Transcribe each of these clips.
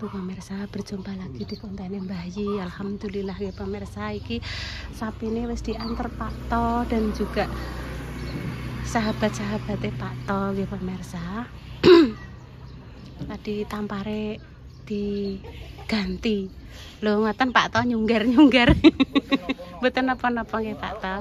Pemirsa, berjumpa lagi di konten Mbah Yi. Alhamdulillah ya pemirsa, iki sapi ini wis diantar Pak To dan juga sahabat-sahabatnya Pak To ya pemirsa. Tadi tampare diganti. Lho ngoten Pak To nyungger-nyungger. Mboten napa-napa nggih Pak To.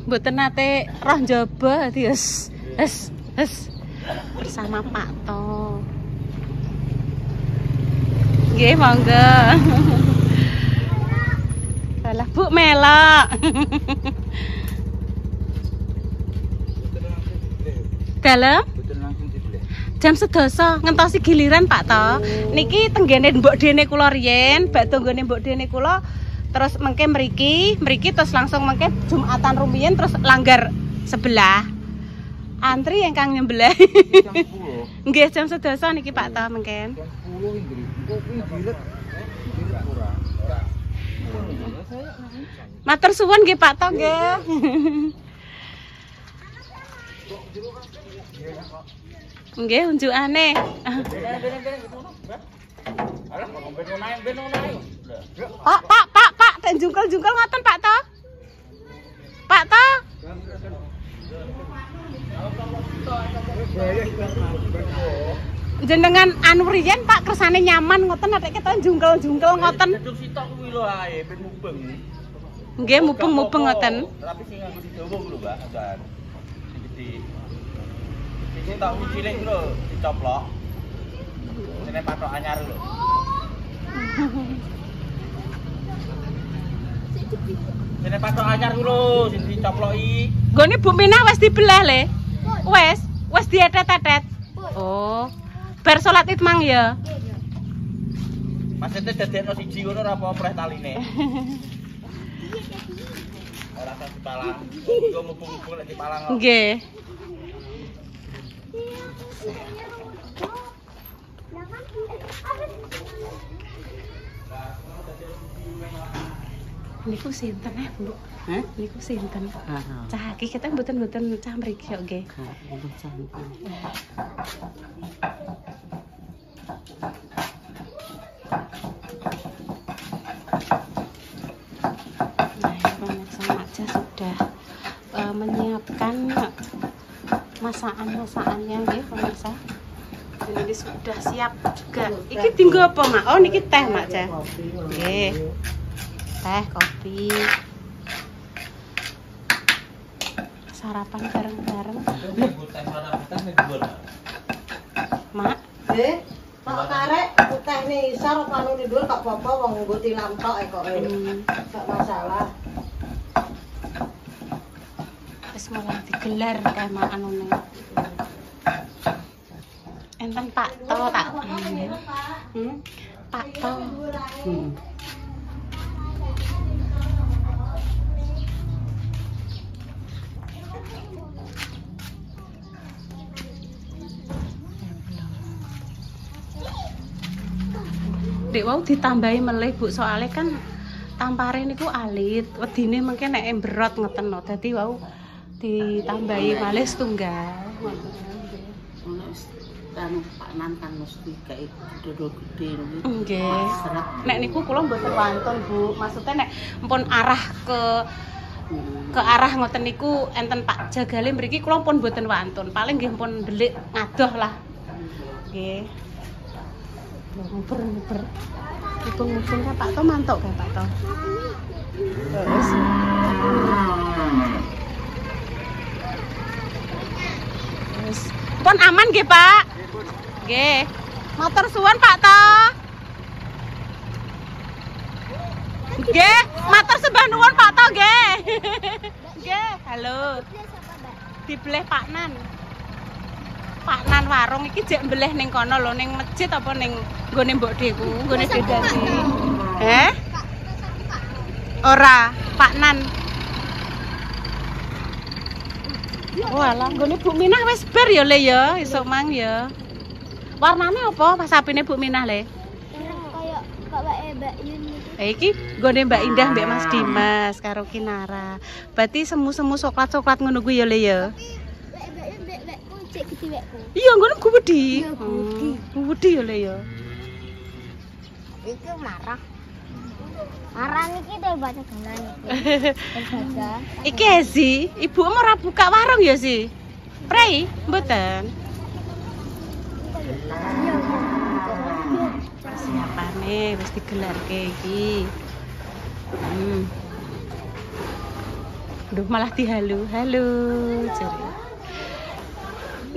Mboten nate roh njaba Tius. Bersama Pak To. Nggih, monggo. Alah Bu melok. Dalem? Jam 11 ngentosi giliran Pak To. Niki tenggene mbok dene kula riyen, bak tunggone mbok dene kula terus mengke mriki terus langsung mengke Jumatan rumiyin terus langgar sebelah. Antri ingkang nyembelah. Nggih jam 11 niki Pak To mengken. Matur suwun nggih Pak To nggih. Nggih unjukane. Pak, tak jungkel-jungkel ngoten Pak To. Pak To. Jenengan anu riyen Pak kersane nyaman ngoten nek kita jungkel-jungkel ngoten. Sitok kuwi lho ae ben mubeng. Nggih mubeng-mubeng ngoten. Tapi sing nganggo didawa lho, Mbak, adan. Sing gedhe. Sing tak cilik lho, dicoplok. Sine patok anyar lho. Sine patok anyar lho, sing dicoploki. Nggone Bu Minah wis dibelah le. Wis dietet-etet. Oh. Bar salat Id mang ya. Maksudnya dadekno siji ngono ora apa preh taline. Ora usah dipalang. Engko mubeng-mubeng lek dipalang. Nggih. Niku sinten Bu? Hah? Niku sinten? Cah iki kita mboten cah mriki kok nggih. Mboten cantik. Pemirsa sudah menyiapkan masakan-masakannya nggih pemirsa. Ini sudah siap juga. Iki tinggo apa, Mak? Oh, niki teh, Mak, Cah. Nggih. Teh, kopi. Sarapan bareng-bareng. Mak, nggih. Kok karek teh ne isar apa anu ndul kok apa wong nggo tilam tok kok. Enggak masalah. Wis mulai digelar kae mak anune. Enten Pak To tak. Pak To. Dek wau ditambahi melih Bu, soalnya kan tampare niku alit, wedine mengke nek emberot ngeten no. Dadi wau ditambahi malih setunggal. Anu Pak Nantan mesti kayak dodo gede niku. Nggih. Nek niku kula mboten wantun Bu. Maksudnya nek mpun arah ke arah ngoten niku enten Pak Jagale mriki kula pun mboten wantun. Paling nggih pun ndelik ngadoh lah. Nggih. Nguber-nguber. Mumpung-mumpung kan Pak To mantuk kan Pak To. Terus. Terus. Pun aman nggih Pak? Nggih. Matur suwun Pak To. Nggih, matur sembah nuwun Pak To nggih. Nggih, halo. Dibeleh Pak Nan. warung iki jek mbeleh ning kono lho, ning masjid apa ning nggone Mbok Deku, nggone Dedasi. Ora, Pak Nan. Walah, nggone Bu Minah wis bar ya Le ya, esuk mang ya. Warnane apa pas sapine Bu Minah Le? Kayak Mbak Yun gitu. Iki nggone Mbak Indah mbek Mas Dimas karo Kinara. Berarti semu-semu coklat-coklat ngono kuwi ya Le ya. Mbak Yun mbekku cek gede mbekku. Iya, ngono gede. Iya, gede. Gede ya Le ya. Iku marah. Marah niki teh baca galan iki. Iki Ezi, ibu ora buka warung ya sih? Prei, mboten. Persiapane wis digelarke iki. Duh malah dihalu-halu jare.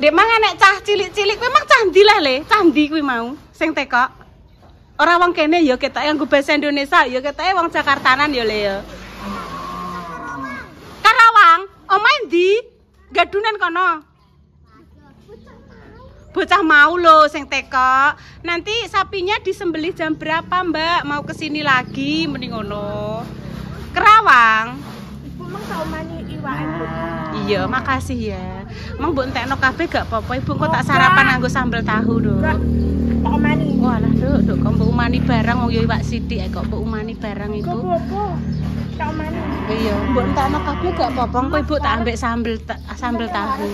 Ndek mang nek cah cilik-cilik kuwi mang cah ndi lah Le? Cah ndi kuwi mau sing tekok? Ora wong kene ya ketoke nganggo bahasa Indonesia ya ketoke wong Jakartanan ya Le ya. Karawang, omahe ndi? Gadunan kono. Bocah mau lho sing teko. Nanti sapinya disembelih jam berapa, Mbak? Mau kesini lagi mending ngono. Kerawang. Ibu mang tau mani iwake. Iya, makasih ya. Mang mbok entekno kabeh gak apa-apa. Ibu kok tak sarapan nganggo sambel tahu, Duk. Tak mani. Walah, Duk, kok mbok umani barang wong ya iwak sithik kok mbok umani barang Ibu. Apa? Tak mani. Iya, mbok entekno kabeh gak apa-apa. Engko Ibu tak ambek sambel tahu.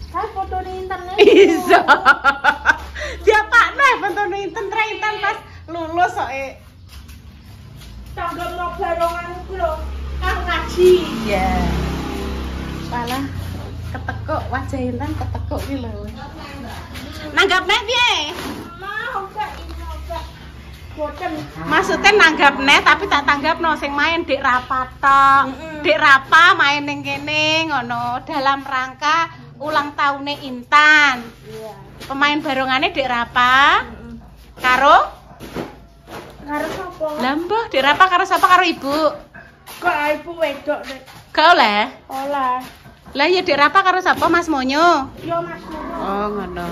Saya foto di internet. Iso. Dia Pak Nah foto di internet pas lulus soke. Tanggap mau barongan iku lho. Kang ngaji. Iya. Malah ketekuk wajah Intan ketekuk iki lho. Nanggapne piye? Mau gak ini gak. Boten. Maksudnya nanggapne tapi tak tanggapno sing main Dik Rapa tok. Dik Rapa main ning kene ngono dalam rangka ulang tahunnya Intan. Iya. Pemain barongane Dik Rapa. Karo Harus apa? Lah mbah Dik Rapa karo sapa karo ibu? Kok ibu wedok nek Gak oleh. olah. Lah ya Dik Rapa karo sapa Mas Monyo? Yo Mas Mono. Oh ngono.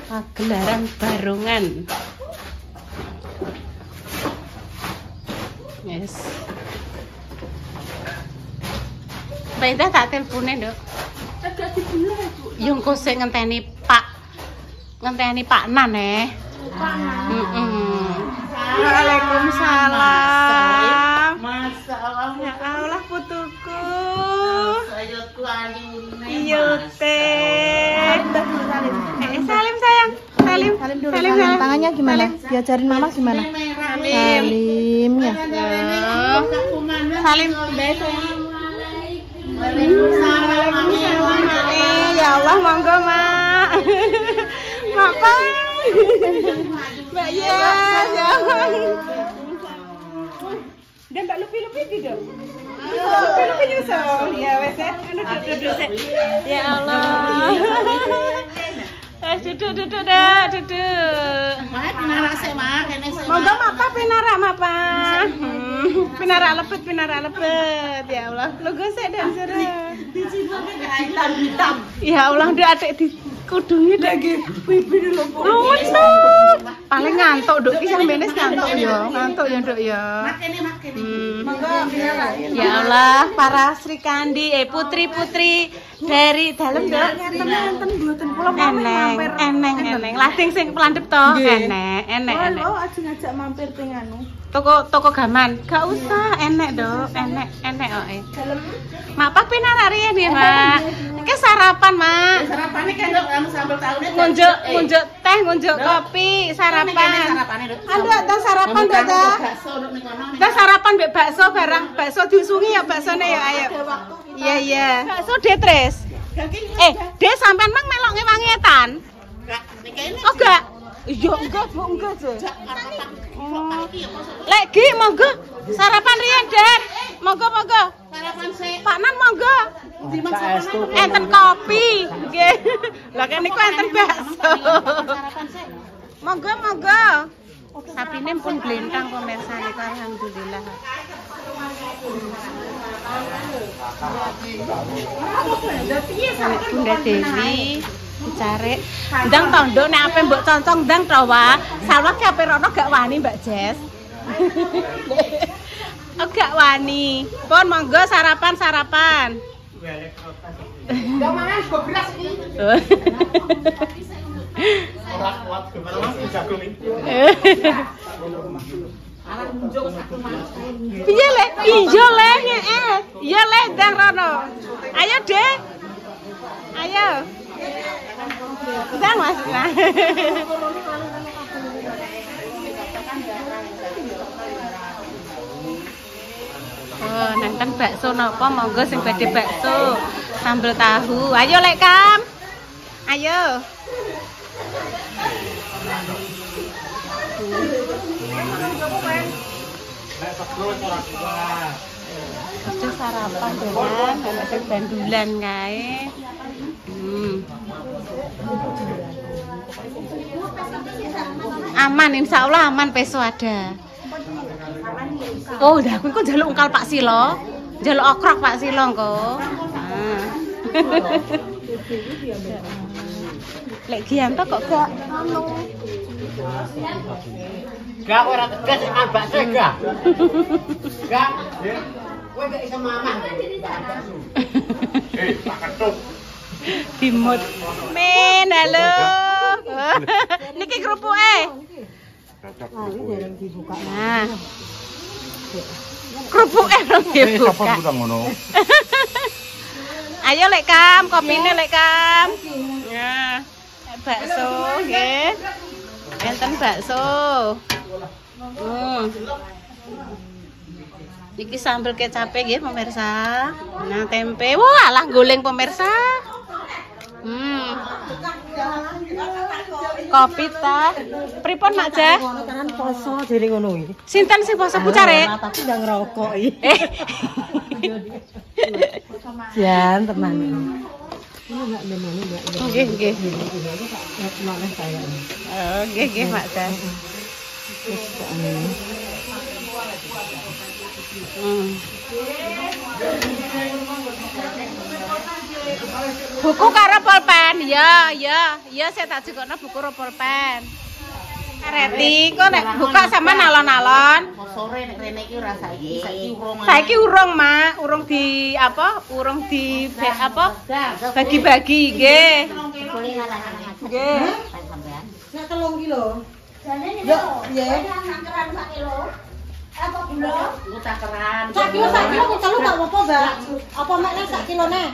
Pagelaran barongan. Yes. Mbak Indah tak telepone, Nduk. Agak dibunuh ibu. Yo engko sik ngenteni Pak Nan Waalaikumsalam. Masa Allah. Ya Allah putuku. Saya tuanyune. Iya teh. Salim sayang. Salim. Salim dulu. Salim tangannya gimana? Diajarin mama gimana? Salim. Salimnya. Salim. Waalaikumsalam. Ya Allah monggo Mak. Apa? Mbak ya. Dan Mbak Lupi tidak. Lupi nyusul. Ya wes ya. Duduk. Ya Allah. Duduk dah, duduk. Mak pinara sik, Mak. Kene sik. Monggo mapa pinara mapa. Pinara lepet. Ya Allah. Lu gosek dan sira. Hitam. Ya Allah, ndek atik dikudungi dak iki. Pipi lho. Paling ngantuk, Nduk. Iki sampeyan ngantuk ya. Ngantuk ya, Nduk ya. Makene. Monggo pinara. Ya Allah, para Sri Kandi, putri-putri dari dalem, Nduk. Enten mboten kula Eneng. Lading sing pelandep to. Enek. Oh, aja ngajak mampir teng anu. Toko gaman. Gak usah, enek, Nduk. Enek kok. Mak Pak pinara riyen ya, Mak. Iki sarapan, Mak. Sarapane kan kamu sambel taune. Ngunjuk teh, ngunjuk kopi, sarapan. Aduh, tak sarapan dah. Bakso nduk ning kono. Dah sarapan mbek bakso barang. Bakso diusungi ya baksone ya, ayo. Iya. Bakso Detris. Dek sampean mang melok ngewangi etan. Oh, enggak. Iya, enggak, Bu, enggak aja. Lek Gi monggo sarapan riyen, Den. Monggo. Sarapan sik. Pak Nan monggo. Enten kopi. Nggih. Lah kan niku enten bakso. Monggo. Sapine pun glentang pemirsa niku alhamdulillah. Bunda Dewi dicari ndang tondo nek ape mbok concong ndang to wa salwat ki ape rono gak wani Mbak Jess. Gak wani. Pun monggo sarapan. Udah mangan go beras iki. Ora kuat gimana Mas jagung iki. Piye le? Iya le nyeet. Iya le ndang rono. Ayo, Dek. Ayo. Ndang Mas. Nah. Oh, nonton bakso napa monggo sing badhe bakso sambel tahu. Ayo lek Kam. Ayo. Itu sarapan dolan, ana sing bandulan kae. Aman, insyaallah aman peso ada. Oh, dah aku kok njaluk ungkal Pak Silo. Njaluk okrok Pak Silo engko. Nah. Lek Gianto kok gak anu. Gak ora tegas kan bakso gak. Gak. Kowe gak iso mamah. Tak ketut. Dimut. Men, halo. Niki kerupuke. Nah. Kerupuke rong dibuka. Ayo lek Kam, kopine lek Kam. Ya. Bakso nggih. Enten bakso. Niki sambel kecape nggih pemirsa. Nah, tempe. Wah, alah goleng pemirsa. Kopi ta. Pripun Mak Jah? Kan poso jere ngono iki. Sinten sing poso pucare? Tapi ndang ngerokok iki. Jan teman. Nggih, nggih. Oh, nggih, Mak Jah. Buku karo pulpen. Ya, saya tak jukokno buku karo pulpen. Reti, kok nek buka sama nalon-nalon. Sore nek rene iki ora saiki urung. Saiki urung, Mak. Urung di apa? Urung di apa? Bagi-bagi nggih. Nggih. Nek 3 kilo. Yo, nggih. Takaran 1 kilo. Apa gula? Takaran. 1 kilo kok telu tak apa, Mbak? Apa mek nek 1 kilone?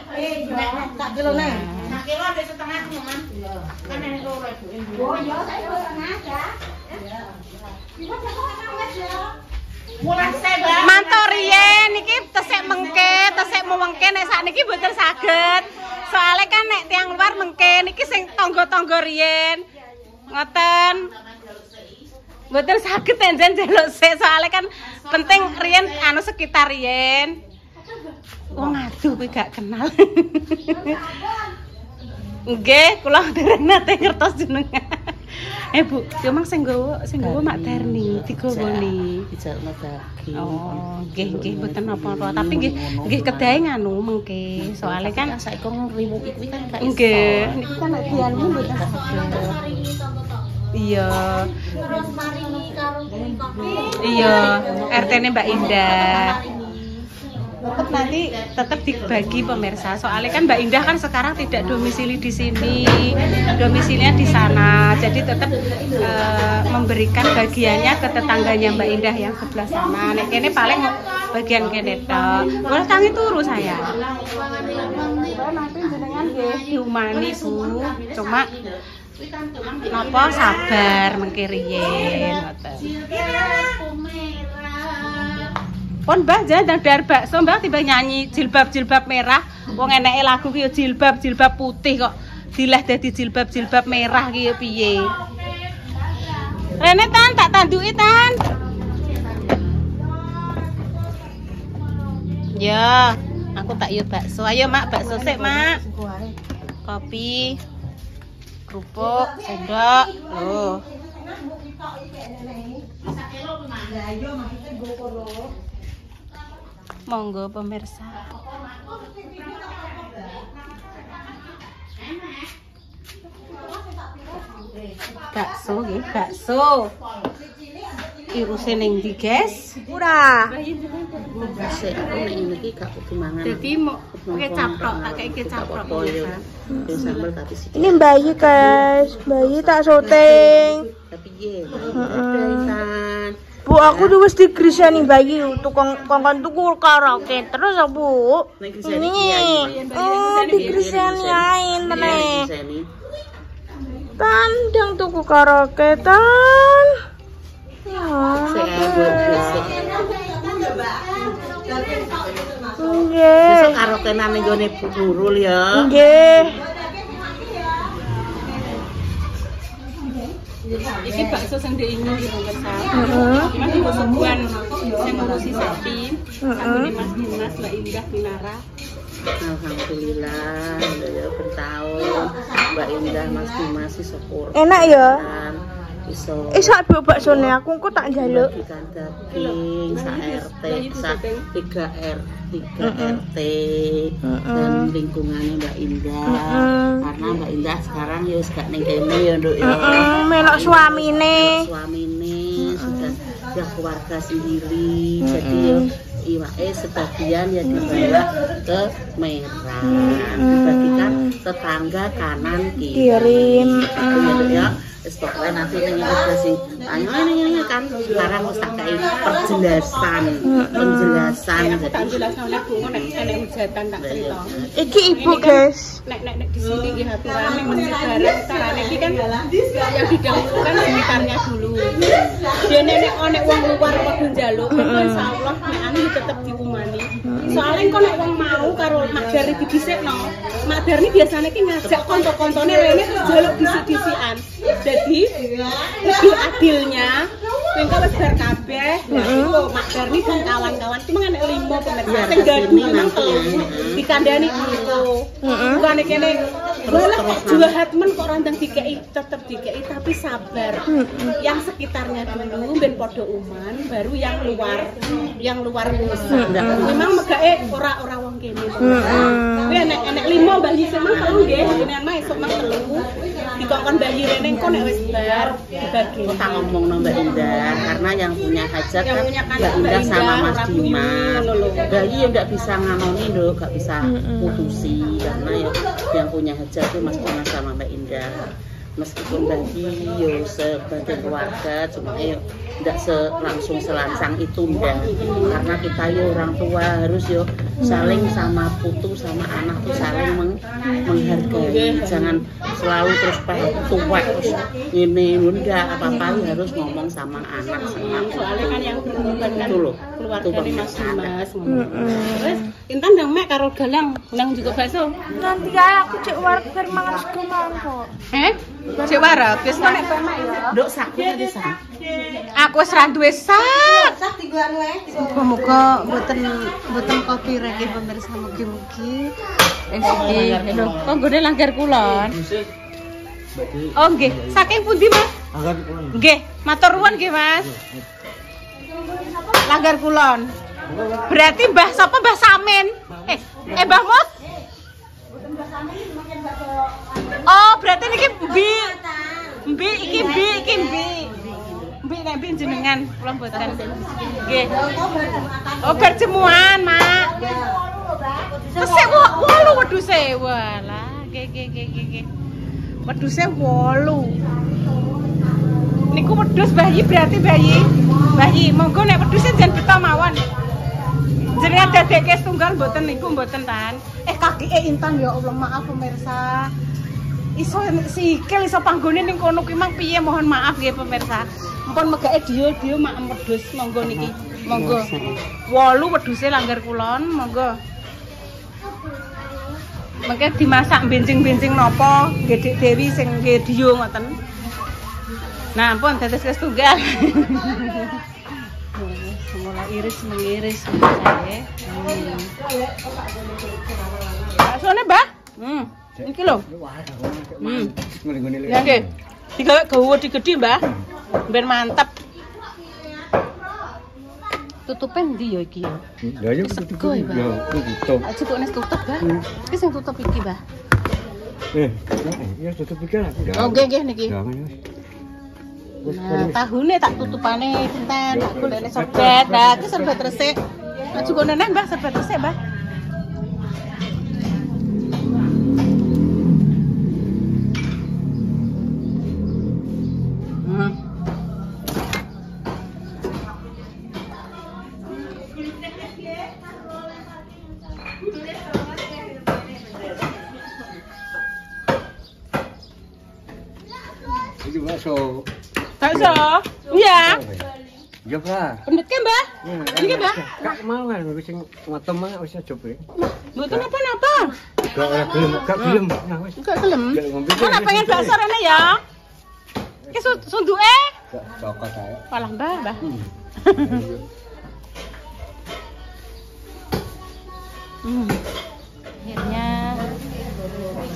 Nek 1 kilone. 1 kilo ada setengah, Mas. Iya. Kan nek loro ibu. Oh, iya, saya setengah aja. Iya. Ibu kok ana wis ya. Mulai Mbak. Mantor riyen niki tesik mau mengke nek sakniki mboten saged. Soale kan nek tiyang luar mengke niki sing tangga-tangga riyen. Ngoten. Mboten saged enjen njaluk sik soale kan penting riyen anu sekitar riyen. Wong aduh kuwi gak kenal. Nggih, kula dereng nate ngertos jenengan. Bu, memang sing nggowo Mak Terni digowoni. Dijalukno daging. Oh, nggih mboten napa-napa, tapi nggih kedahe nganu mengke. Soale kan saiki ngriwu kuwi kan gak iso. nggih, niku kan nek dianu mboten saged. Iya. Iya, RT-ne Mbak Indah. Tetap dibagi pemirsa. Soalnya kan Mbak Indah kan sekarang tidak domisili di sini, domisilinya di sana. Jadi tetap memberikan bagiannya ke tetangganya Mbak Indah yang sebelah sana. Nek kene paling bagian kene tok. Boleh tangi turu saya. Nanti jenengan nggih diumani Bu. Cuma napa sabar mengke riyen ngoten. Pon Mbah jangan dar bakso Mbah tiba nyanyi jilbab merah. Wong eneke lagu ki jilbab putih kok dilah dadi jilbab merah ki piye. Rene Tan tak tanduki Tan. Ya, aku tak yo bakso. Ayo Mak, bakso sik Mak. Kopi. Kerupuk, sendok. Oh. Monggo pemirsa. Bakso nggih, bakso. Iruse ning ndi, guys? Murah. Sik aku nek ngene iki gak kudu mangan. Dadi mau kecap tok, tak kei kecap tok. Yo sambel tapi sithik. Ini bayi guys, bayi tak syuting. Tapi piye? Heeh. Bu, aku tuh wis digrisani bayi tukang kongkon tuku karaoke terus ya, Bu. Nek grisani kiai. Oh, digrisani ae tenan. Tandang tuku karaoke tan. Sik buat gresik. Nggih. Besok karaoke nang nggone Bu Nurul ya. Nggih. Iki bakso sing diingu iki pemirsa. Heeh. Mas nggo sebuan sing ngurusi sapi. Ambune Mas Dimas, Mbak Indah Pinara. Alhamdulillah, ya bertahun Mbak Indah Mas Dimas iso kurang. Enak ya? Iso. Sak bu baksone aku engko tak njaluk. Ikan daging, sak RT, sak 3 RT dan lingkungannya Mbak Indah. Karena Mbak Indah sekarang ya gak ning kene ya, Nduk ya. Melok suamine. Suamine sudah keluarga sendiri. Jadi ya iwake sebagian ya dibawa ke Meran, dibagikan tetangga kanan kiri. Ya, pokoknya nanti nengok sing ayo ini kan sekarang wis tak kei penjelasan jadi jelasane Bu nek enek hujatan tak cerita. Iki ibu guys. Nek di sini nggih aturane mesti bareng carane iki kan yang didahulukan sekitarnya dulu. Dene nek ana wong luar padha njaluk, insyaallah nek anu tetep diumani. Soale kok nek wong mau karo Mak Dari didhisikno. Mak Dari biasane ki ngajak kanca-kancane rene terus njaluk disik-disikan. Jadi lebih adilnya engko wis bar kabeh iku Mak Darni dan kawan-kawan cuma nek 5 pemirsa sing gadu nang dikandani iku bukan kene terus jahat men kok randang dikeki tetep dikeki tapi sabar yang sekitarnya dulu ben padha uman baru yang luar musuh memang megake ora wong kene kuwi enek 5 bayi semang telu nggih jenengan mah esuk mang telu dikongkon bayi rene engko nek wis bar dibagi tak ngomong nang Mbak Indah karena yang punya hajat kan Mbak Indah sama Mas Dimas. Bayi ya nggak bisa nganoni loh, nggak bisa putusi karena ya yang punya hajat itu Mas Dimas sama Mbak Indah. Meskipun bayi yo sebagai keluarga cuma yo tidak langsung selangsang itu enggak karena kita yo orang tua harus yo saling sama putu sama anak tuh saling menghargai jangan selalu terus tua terus ini enggak apa-apa harus ngomong sama anak sama soalnya kan yang berhubungan kan keluarga Mas Dimas terus Intan ndang mek karo Galang ndang juga bakso Nanti ya aku cek warga mangan sego mangkok. Cek warap wis nek pemak ya. Nduk sak iki sak. Aku wis ra duwe sak. Sak digo anu ae. Muga-muga mboten kopi rek pemirsa mugi-mugi. Lho, kok nggone langgar kulon. Oh nggih, saking pundi Mas? Langgar kulon. Nggih, matur nuwun nggih Mas. Langgar kulon. Berarti Mbah sapa Mbah Samin? Mbah Mut? Oh, berarti niki Mbi iki Mbi nek mbi jenengan kula mboten. Nggih. Oh, berjemuan, Mak. Sesek 8 wedhuse. Walah, nggih. Wedhuse 8. Niku wedhus bayi berarti bayi. Monggo nek wedhuse jan beto mawon. Jenengan dadekke setunggal mboten niku mboten tan. Kakike Intan ya Allah maaf pemirsa. Iso sikil iso panggone ning kono kuwi mang piye mohon maaf nggih pemirsa. Ampun megake dio mak wedhus monggo niki. Monggo. 8 wedhuse langgar kulon monggo. Mengke dimasak benjing-benjing napa nggih Dik Dewi sing nggih dio ngoten. Nah, ampun dados setunggal. Semula iris mengiris saya. Baksone, Mbah? Iki lho. Ya nggih. Digawe gawe digedhi, Mbah. Ben mantep. Tutupe ndi ya iki ya? Lah yo tutup. Yo tutup. Aja kok nek tutup, Bah. Iki sing tutup iki, Bah. Ya tutup iki lah. Oh, nggih niki. Jangan ya. Nah, tahune tak tutupane pinten, tak golekne sorbet. Nah, iki sorbet resik. Aja kok neneh, Mbah, sorbet resik, Mbah. Ini bakso. Bakso? Iya. Ya, Pak. Pendet ke, Mbah? Iki, Mbah. Kak mau kan wis sing ngotem wis coba. Mboten napa-napa. Gak gelem. Nah, wis. Enggak gelem. Gak ngombe. Ora pengen bakso rene ya. Iki sunduke. Cokot ae. Walah, Mbah. Akhirnya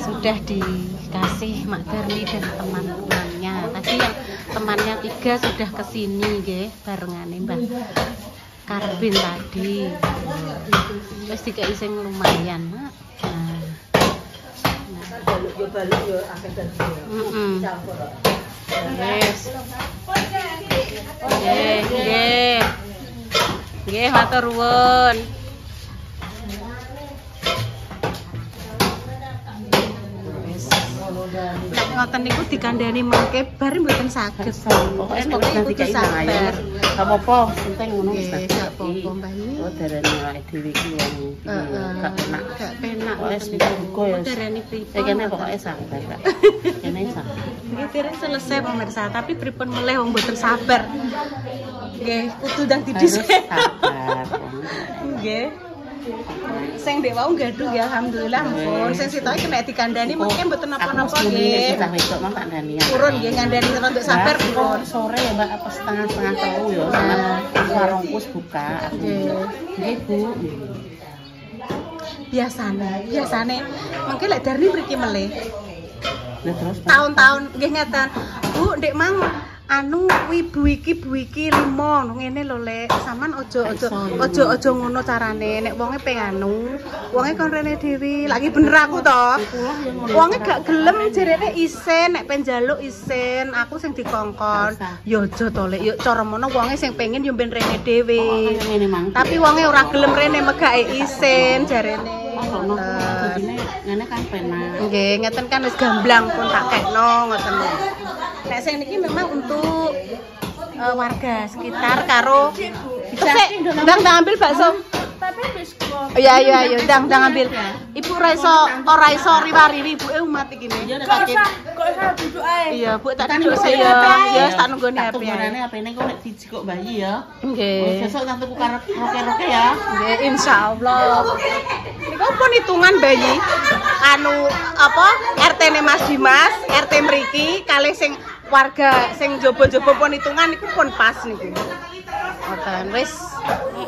sudah dikasih Mak Darmi dan teman-temannya. Tadi yang temannya 3 sudah kesini nggih barengane Mbah Karbin tadi. Wis dikai sing lumayan, Mak. Balik yo akeh dadi. Wes. Nggih. Nggih, matur nuwun. Nek ngoten niku dikandani mengke bar mboten saged. Pokoke kudu sabar. Apa-apa, penting ngono wis Nggih, gak apa-apa, Mbah. Oh, darane awake dhewe iki wong gak enak. Gak penak. Wis buka ya. Darani pripun? Kene pokoke sabar, Kak. Kene sabar. Nggih, dereng selesai pemirsa, tapi pripun meleh wong mboten sabar. Nggih, kudu ndang didhisik. Sabar. Nggih. Sing ndek wau gaduh ya alhamdulillah ampun. Sing sitoke kena dikandani mungkin mboten napa-napa nggih. Kita besok mang tak dani. Turun nggih ngandani untuk sabar pun. Sore ya Mbak apa setengah 3 ya sama warungku buka. Nggih Bu. Biasane mungkin lek Darni mriki meleh. Nah terus Tahun-tahun nggih ngeten. Bu, ndek mang anu ibu iki 5 ngene lho Lek. Saman ojo ngono carane. Nek wonge penganu, wonge kon rene dhewe. Lagi bener aku to. Wonge gak gelem jerene isin, nek penjaluk isin, aku sing dikongkon. Ya aja to Lek, yo cara mono wonge sing pengen yo ben rene dhewe. Tapi wonge ora gelem rene megake isin jarene. ngene kan penak. Nggih, ngeten kan wis gamblang pun tak kekno ngoten. Nek sing niki memang untuk warga sekitar karo bisa ndang ambil bakso. Tapi biskop. Iya, ndang ambil. Ibu ora iso riwari ibuke umat iki ne. Sakit. Kok iso duduk ae. Iya, Bu tak duduk saya. Ya tak nunggone HP. Tunggonane HP-ne kok nek siji kok bayi ya. Nggih. Besok tak tuku karo roke-roke ya. Nggih, insyaallah. Niku pun hitungan bayi. Anu apa? RT-ne Mas Dimas, RT mriki kalih sing warga sing jobo-jobo pun hitungan niku pun pas niku. Ngoten wis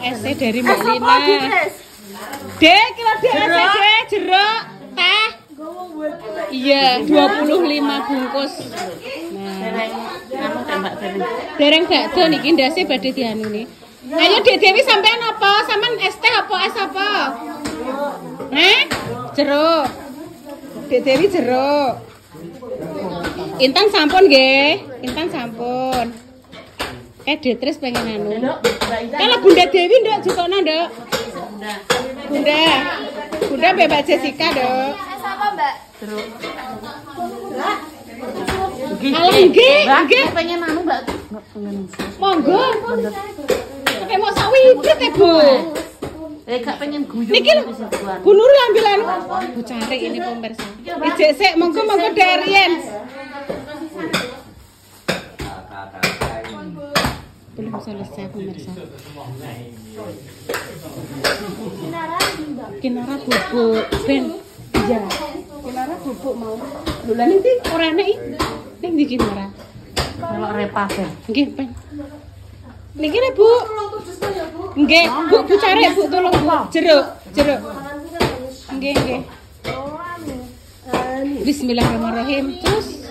SC dari Mbak Lina. Dek, kilo dek jeruk, teh. Iya, 25 bungkus. Nah, dereng bakso niki ndase badhe dianune. Ayo Dek Dewi sampean apa? Sampean es teh apa es apa? Jeruk. Dek Dewi jeruk. Intan sampun nggih, Intan sampun. Detris pengen anu. Kalau Bunda Dewi ndak jukona ndak? Bunda Mbak Jessica ndak? Sama Mbak. Jeruk. Nggih. Pengen anu Mbak. Pengen. Monggo. Oke mau sawit teh, Bu. Gak pengen guyu. Niki lho. Bu Nurul ambil anu. Bu cari ini pemirsa. Ijek sik monggo Darien. Belum selesai pemirsa. Kinara bubuk ben. Iya. Kinara bubuk mau. Lho lah nanti ora enak iki. Ning ndi Kinara? Kalau repa ben. Nggih, Ben. Niki lho, Bu. Nggih, Bu cari Bu tolong Bu. Jeruk. Nggih. Bismillahirrahmanirrahim. Terus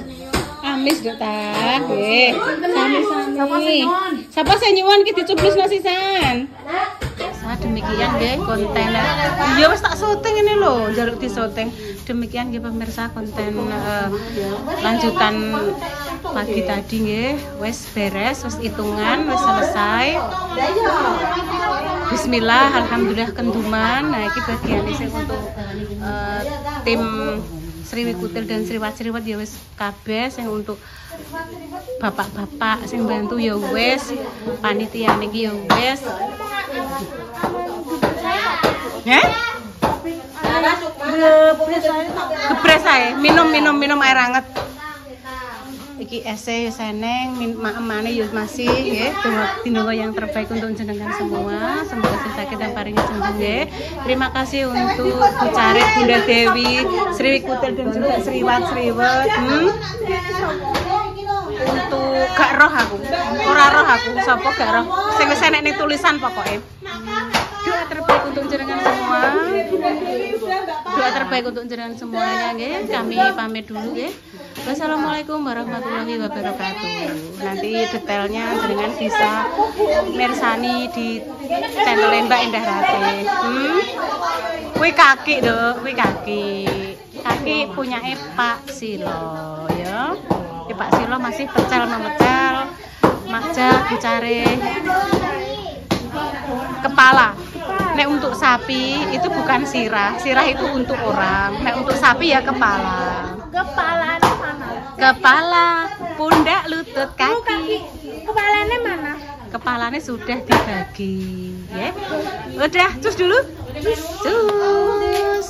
samis dok ta. Nggih. Sami-sami. Sapa sing nyuwun iki dicuplusno sisan. Demikian nggih konten. Ya wis tak syuting ini lho, njaluk di syuting. Demikian nggih pemirsa konten lanjutan pagi tadi nggih. Wis beres, wis hitungan, wis selesai. Bismillah, alhamdulillah kenduman. Nah, iki bagiane sing untuk tim Sriwi Kutil dan Sriwat-Sriwat ya wis kabeh, sing untuk bapak-bapak sing bantu ya wis, panitia niki ya wis. Ya? Gepres ae, minum air hangat. Iki ese seneng, mak-emane yo masih nggih. Donga yang terbaik untuk jenengan semua. Semoga sing sakit dan paringi sembuh nggih. Terima kasih untuk Bu Carit, Bunda Dewi, Sriwi Kutil dan juga Sriwat-Sriwat. Untuk gak roh aku. Ora roh aku, sapa gak roh. Sing wis enek ning tulisan pokoke. Doa terbaik untuk jenengan semua. Doa terbaik untuk jenengan semuanya nggih. Kami pamit dulu nggih. Wassalamualaikum warahmatullahi wabarakatuh. Nanti detailnya jenengan bisa mirsani di channel Mbak Indah Rate. Kuwi kaki, Dok, kuwi kaki. Kaki punyane Pak Silo ya. Pak Silo masih pecel memecel, makja dicari kepala. Nek untuk sapi itu bukan sirah, sirah itu untuk orang. Nek untuk sapi ya kepala. Kepalanya mana? Kepala, pundak, lutut, kaki. Kepalanya mana? Kepalanya sudah dibagi, ya. Udah, cus dulu. Cus.